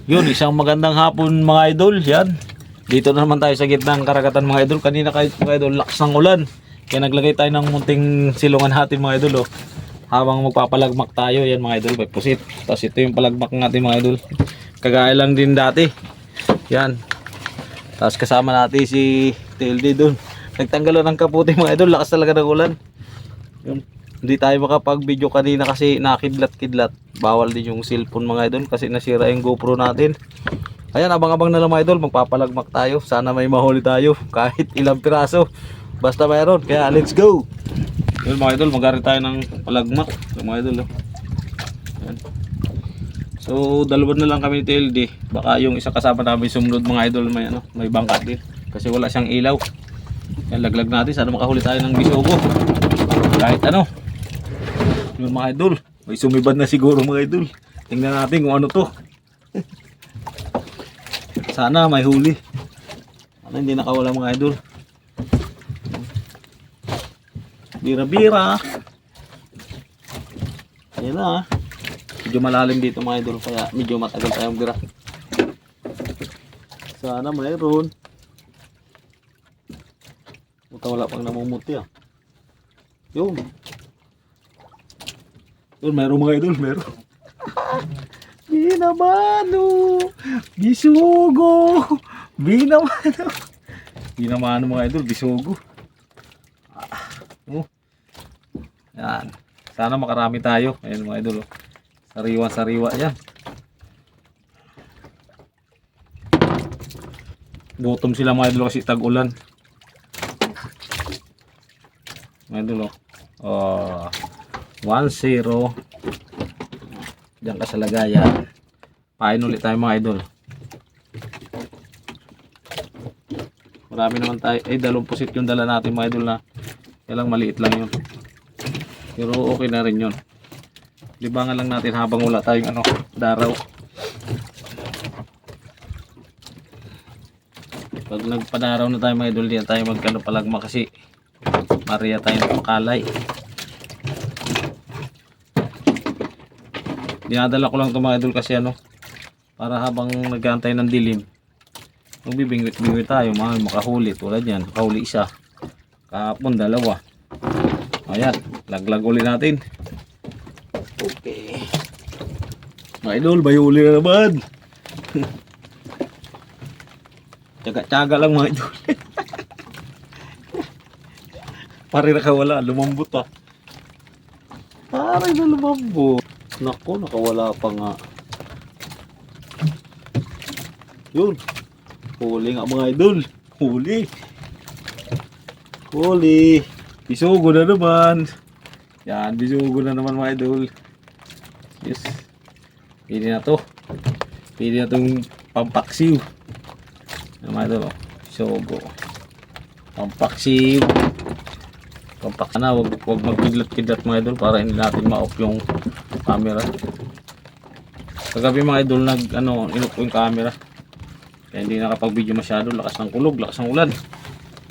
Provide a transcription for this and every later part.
Yun, isang magandang hapon mga idol. Yan. Dito na naman tayo sa gitnang karagatan mga idol. Kanina kahit mga idol, lakas ng ulan. Kaya naglagay tayo ng munting silungan natin mga idol. Oh. Habang magpapalagmak tayo, yan mga idol, may pusit. Tapos ito yung palagmak natin mga idol. Kagaya lang din dati. Yan. Tapos kasama natin si TLD doon. Nagtanggalan ng kaputi mga idol. Lakas talaga ng ulan. Yun. Hindi tayo makapag-video kanina kasi nakidlat-kidlat. Bawal din yung cellphone mga idol kasi nasira yung GoPro natin. Ayan, abang-abang na lang mga idol. Magpapalagmak tayo. Sana may mahuli tayo. Kahit ilang piraso. Basta mayroon. Kaya let's go. Yun mga idol, mag-ari tayo ng palagmak. So, mga idol. Ayan. So, dalawa na lang kami ni TLD. Baka yung isa kasama namin sumunod mga idol may bangkat din. Kasi wala siyang ilaw. Yan, laglag natin. Sana makahuli tayo ng bisogo. Kahit ano. Yung mga idol, may sumibad na siguro mga idol. Tingnan natin kung ano to. Sana may huli. Sana hindi nakawala mga idol. Bira-bira. Ayan na. Medyo malalim dito mga idol, kaya medyo matagal tayong bira. Sana mayroon. Buta wala pang namumuti ah. Yun. Yun, mayroon mga idol, mayroon. Binamano. Bisugo. Binamano. Binamano mga idol, bisugo. Yan. Sana makarami tayo. Ayan mga idol. Sariwa-sariwa yan. Gutom sila mga idol kasi tag-ulan. Mga idol. 1-0. Diyan ka sa lagayan. Pain ulit tayo mga idol. Marami naman tayo. Dalawang pusit yung dala natin mga idol na. Kaya lang maliit lang yun. Pero okay na rin yun. Libangan lang natin habang wala tayong daraw. Pag nagpadaraw na tayo mga idol, diyan tayo palagma kasi Maria tayo ng pakalay. Dinadala ko lang ito mga idol kasi para habang nag-aantay ng dilim, magbibingwit-bingwit tayo, makahuli. Tulad yan, nakahuli isa. Kahapon dalawa. Ayan, laglag ulit natin. Okay. Mga idol, may huli na naman. Tsaga-tsaga lang mga idol. Pare nakawala, lumambot ah. Pare na lumambot. Nako, nakawala pa nga. Yun. Huli nga mga idol. Huli. Huli. Bisugo na naman. Yan, bisugo na naman mga idol. Yes. Pili na to. Pili na tong pampaksiw. Yan mga idol. Bisugo. Pampaksiw. Pampak na, wag magkidlat-kidlat mga idol para hindi natin ma-off yung camera. Kagabi mga idol in-off yung camera. Kaya hindi nakapag-video masyado, lakas ng kulog, lakas ng ulan.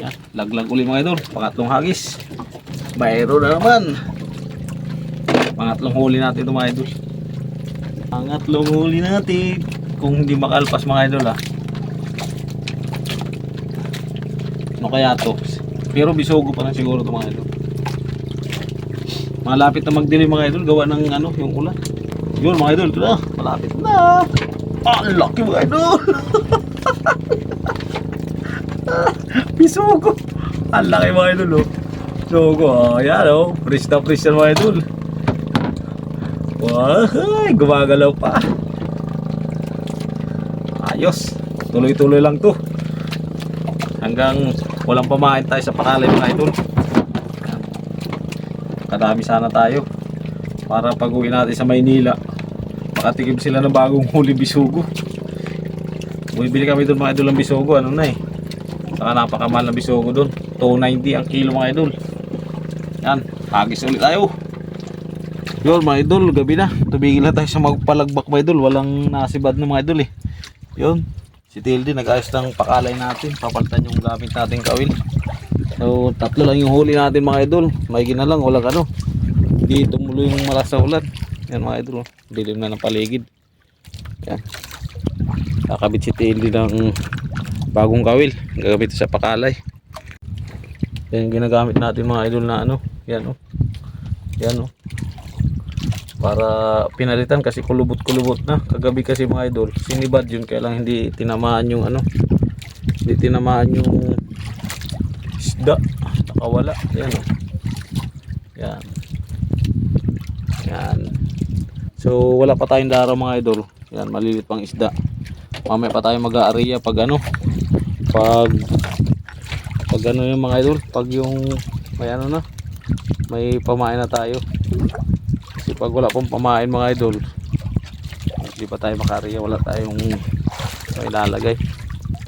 Yan, laglag uli mga idol, pangatlong hagis. Mayroon na naman. Pangatlong huli natin ito mga idol. Pangatlong huli natin. Kung hindi makalpas mga idol Ano kaya to? Pero bisugo pa lang siguro ito mga idol. Malapit na magdilim mga idol, gawa ng yung ulan. Yun mga idol, ito na, malapit na. Ang laki mga idol. Bisugo. Ang laki mga idol Bisugo, ayan fresh na fresh na mga idol. Wow, gumagalaw pa. Ayos, tuloy-tuloy lang to. Hanggang walang pamain tayo sa pakalay mga idol. Kadami sana tayo para pag uwi natin sa Maynila makatikim sila ng bagong huli bisugo. Bumibili kami doon mga idol ng bisugo, saka napakamahal na bisugo doon, 290 ang kilo mga idol. Yan, hagis ulit tayo. Yun mga idol, gabi na, tumigil na tayo sa magpalagbak mga idol. Walang nasibad na mga idol Yun, si TLD nag-ayos ng pakalay natin, papalitan yung gamit natin kawil. So tatlo lang yung huli natin mga idol. May gina lang, walang hindi tumuloy yung malas sa ulan. Yan mga idol, dilim na ng paligid. Yan. kakabit si Tilly ng bagong kawil, gagamit sa pakalay. Yan yung ginagamit natin mga idol na ano, yan oh. Yan oh. Para pinalitan kasi kulubot-kulubot na. Kagabi kasi mga idol, sinibad yun kaya lang hindi tinamaan yung ano. Hindi tinamaan yung isda. Nakawala. Yan oh. Yan. Yan. So wala pa tayong daraw mga idol. Yan, malilit pang isda. Mamaya pa tayo mag-aareya pag ano. Pag ano yung mga idol, pag yung may ano na, may pamain na tayo. Kasi pag wala pong pamain mga idol, hindi pa tayo makareya, wala tayong ilalagay.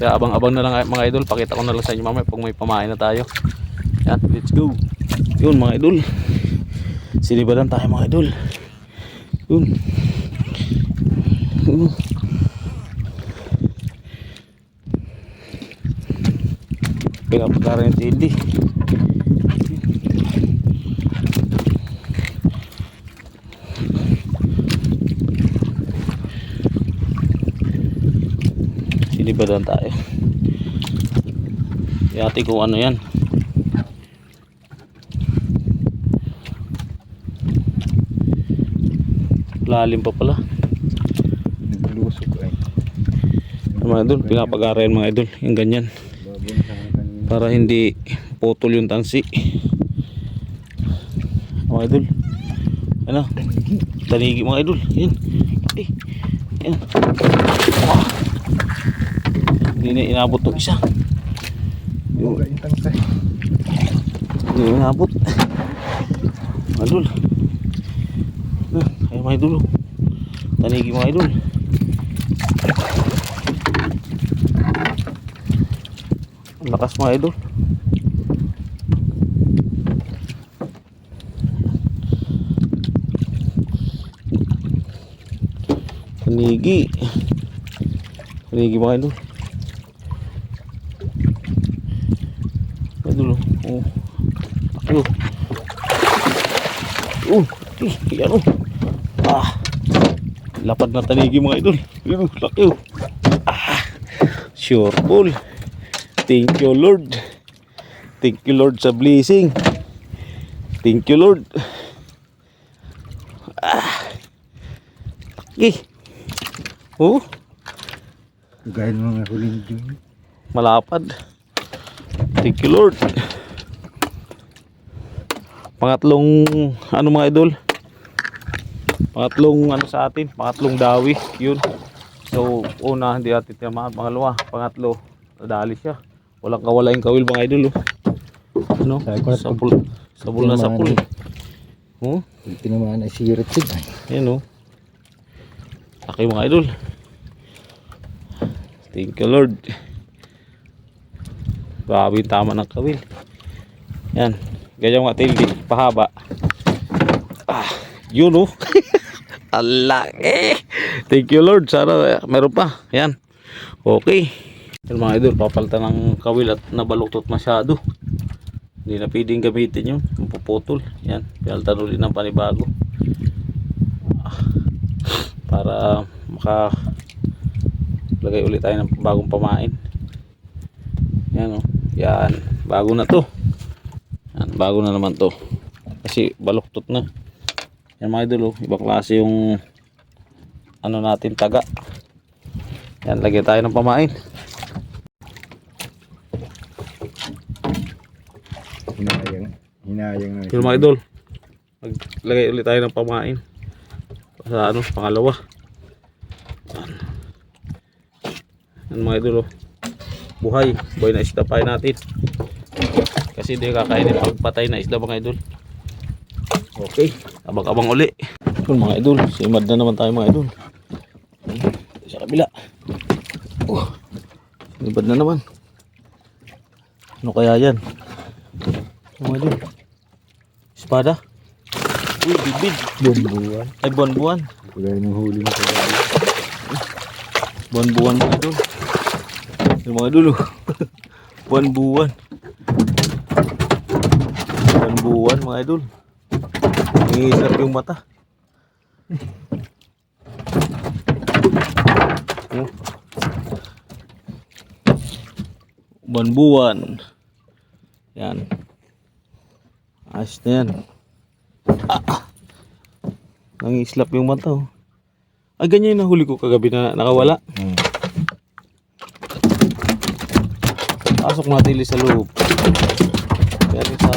Kaya abang-abang na lang mga idol, pakita ko na lang sa inyo mamaya pag may pamain na tayo. Yan, let's go. Yun mga idol, sinibadan tayo mga idol. Yun. Pinapagkaran yung tildi. Sinibadan tayo. Yati kung ano yan. Lalim pa pala. Naglusog ay. Mga idol, pinapag-arayan mga idol, yung ganyan. Para hindi putol yung tansi. Mga idol. Ano? Tanigi mga idol. Yan. Yan. Hindi na inabot to isa. Hindi na inabot. Mga idol. Ay mga idol. Tanigi mga idol. Ang lakas mga idol. Panigi mga idol. Idol oh. Ayun. Yan oh. Lapad na tanigi mga idol. Ayun, laki oh. Sure ball. Thank you Lord. Thank you Lord sa blessing. Thank you Lord. Laki. Oh. Gaya ng mga huling dyan. Malapad. Thank you Lord. Pangatlong ano mga idol, pangatlong ano sa atin, pangatlong dawi yun. So una hindi natin tinamaan, pangalawa, pangatlo nadali siya, walang kawala yung kawil mga idol oh. Ano? Sabol na sapul oh? Tinamaan ay sirit sig. Yan oh. Laki mga idol. Thank you Lord. Grabe yung tama ng kawil. Yan. Ganyan mga tildi. Pahaba. Yun oh. Alaki. Thank you Lord. Sana meron pa. Yan. Okay. Yan mga idol. Papalitan ng kawil at nabaluktot masyado. Hindi na pwedeng gamitin yun. Mapuputol. Yan. Pinalitan ulit ng panibago. Para lagay ulit tayo ng bagong pamain. Yan o. Yan. Bago na to. Yan. Bago na naman to. Kasi baluktot na. Yan mga idol o. Ibang klase yung ano natin taga. Yan. Lagyan tayo ng pamain. Hinayang na. Yung mga idol. Maglagay ulit tayo ng pamain. Sa ano. Pangalawa. Yan. Yan mga idol o. Buhay na isda pa natin kasi hindi kakainin pagpatay na isda mga idol. Okay, abang-abang uli yun mga idol. Simad na naman tayo mga idol sa kabila. Simad na naman. Ano kaya yan mga idol? Espada? Uy, bibid. Buwan-buwan. Ay, buwan-buwan. Kagaya ng huli na kagaya. Buwan-buwan mga idol. Yung mga dulo. Buwan-buwan. Buwan-buwan mga idol. Nangihisap yung mata. Buwan-buwan. Yan. Ayos na yan. Nangislap yung mata oh. Ay, ganyan yung nahuli ko kagabi na nakawala. Pasok natin sa loob. Yan sa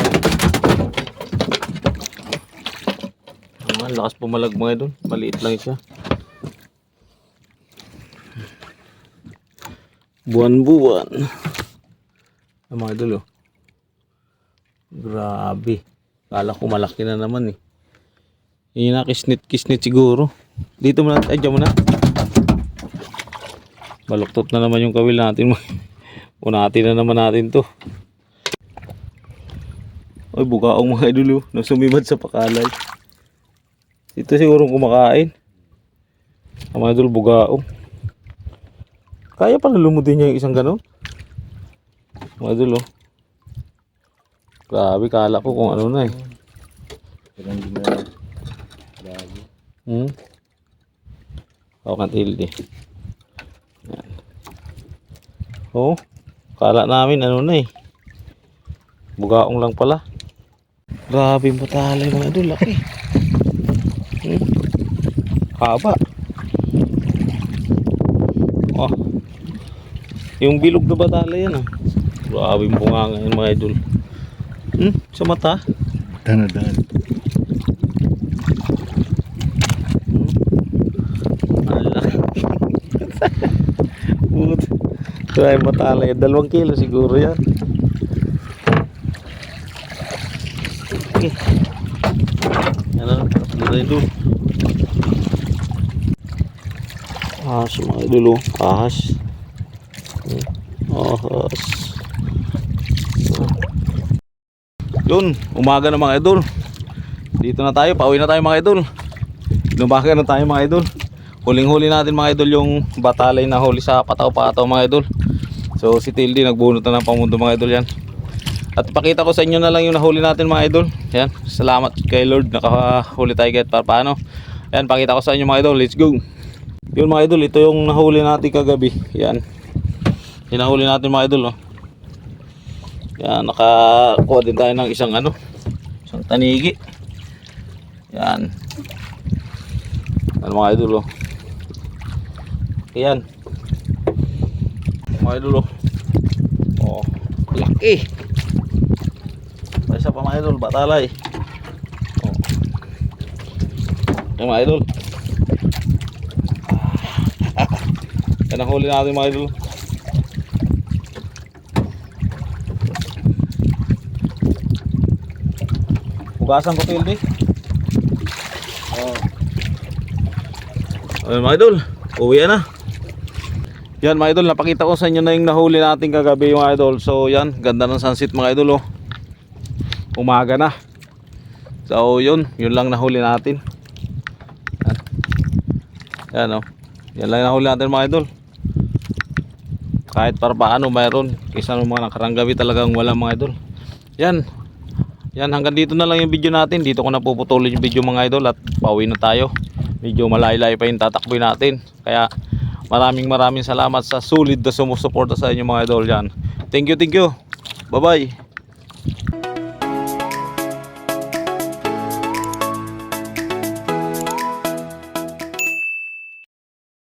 lakas pumalag mga idol. Maliit lang siya. Buwan-buwan. Ang mga idol oh. Grabe. Kala ko malaki na naman eh. Yun na, kisnit siguro. Dito muna, ay dyan muna. Baluktot na naman yung kawil natin. Unatin na naman natin to. Ay, bukaong mga idol oh. Nang sumimad sa pakalay. Ito siguro kumakain. Ang mga idol, bukaong. Kaya pala lumudin niya yung isang ganon. Mga idol oh. Grabe, kala ko kung ano na eh. Ako kan tilde. Yan. Oh, kala namin ano na eh. Bugaong lang pala. Grabe yung batalay mga idol, laki. Haba. Oh. Yung bilog na batalay yan ah. Grabe yung bunganga yan mga idol. Sa mata. Tanadaan. Ito ay matalay. 2 kilo siguro yan. Okay. Yan na. Dito idol. Ahas mga idol. Ahas. Ahas. Yun. Umaga na mga idol. Dito na tayo. Pauwi na tayo mga idol. Lumaga na tayo mga idol. Huling-huli natin mga idol yung batalay na huli sa pataw-pataw mga idol. So si Tildy nagbunot na ng pamundo mga idol yan. At pakita ko sa inyo na lang yung nahuli natin mga idol. Yan, salamat kay Lord nakahuli tayo kahit para paano. Yan, pakita ko sa inyo mga idol, let's go. Yun mga idol, ito yung nahuli natin kagabi. Yan, hinahuli natin mga idol oh. Yan, nakakuha din tayo ng isang isang tanigi. Yan. Ano mga idol oh. Yan. Mga idol oh. Oh, laki. Isa pa mga idol, batalay. Oh. Yan mga idol. Yan ang huli natin mga idol. Hugasan ko Tildy. Oh. Ayun mga idol, uwi na. Yan mga idol, napakita ko sa inyo na yung nahuli natin kagabi mga idol. So yan, ganda ng sunset mga idol oh. Umaga na. So yun lang nahuli natin. Yan oh. Yan lang nahuli natin mga idol. Kahit para paano mayroon. Kaysa ng mga nakarang gabi talagang wala mga idol. Yan. Yan, hanggang dito na lang yung video natin. Dito ko na puputulin yung video mga idol. At pauwi na tayo. Medyo malayo-layo pa yung tatakboy natin. Kaya maraming salamat sa sulit na sumusuporta sa inyo mga idol. Yan. Thank you. Bye bye.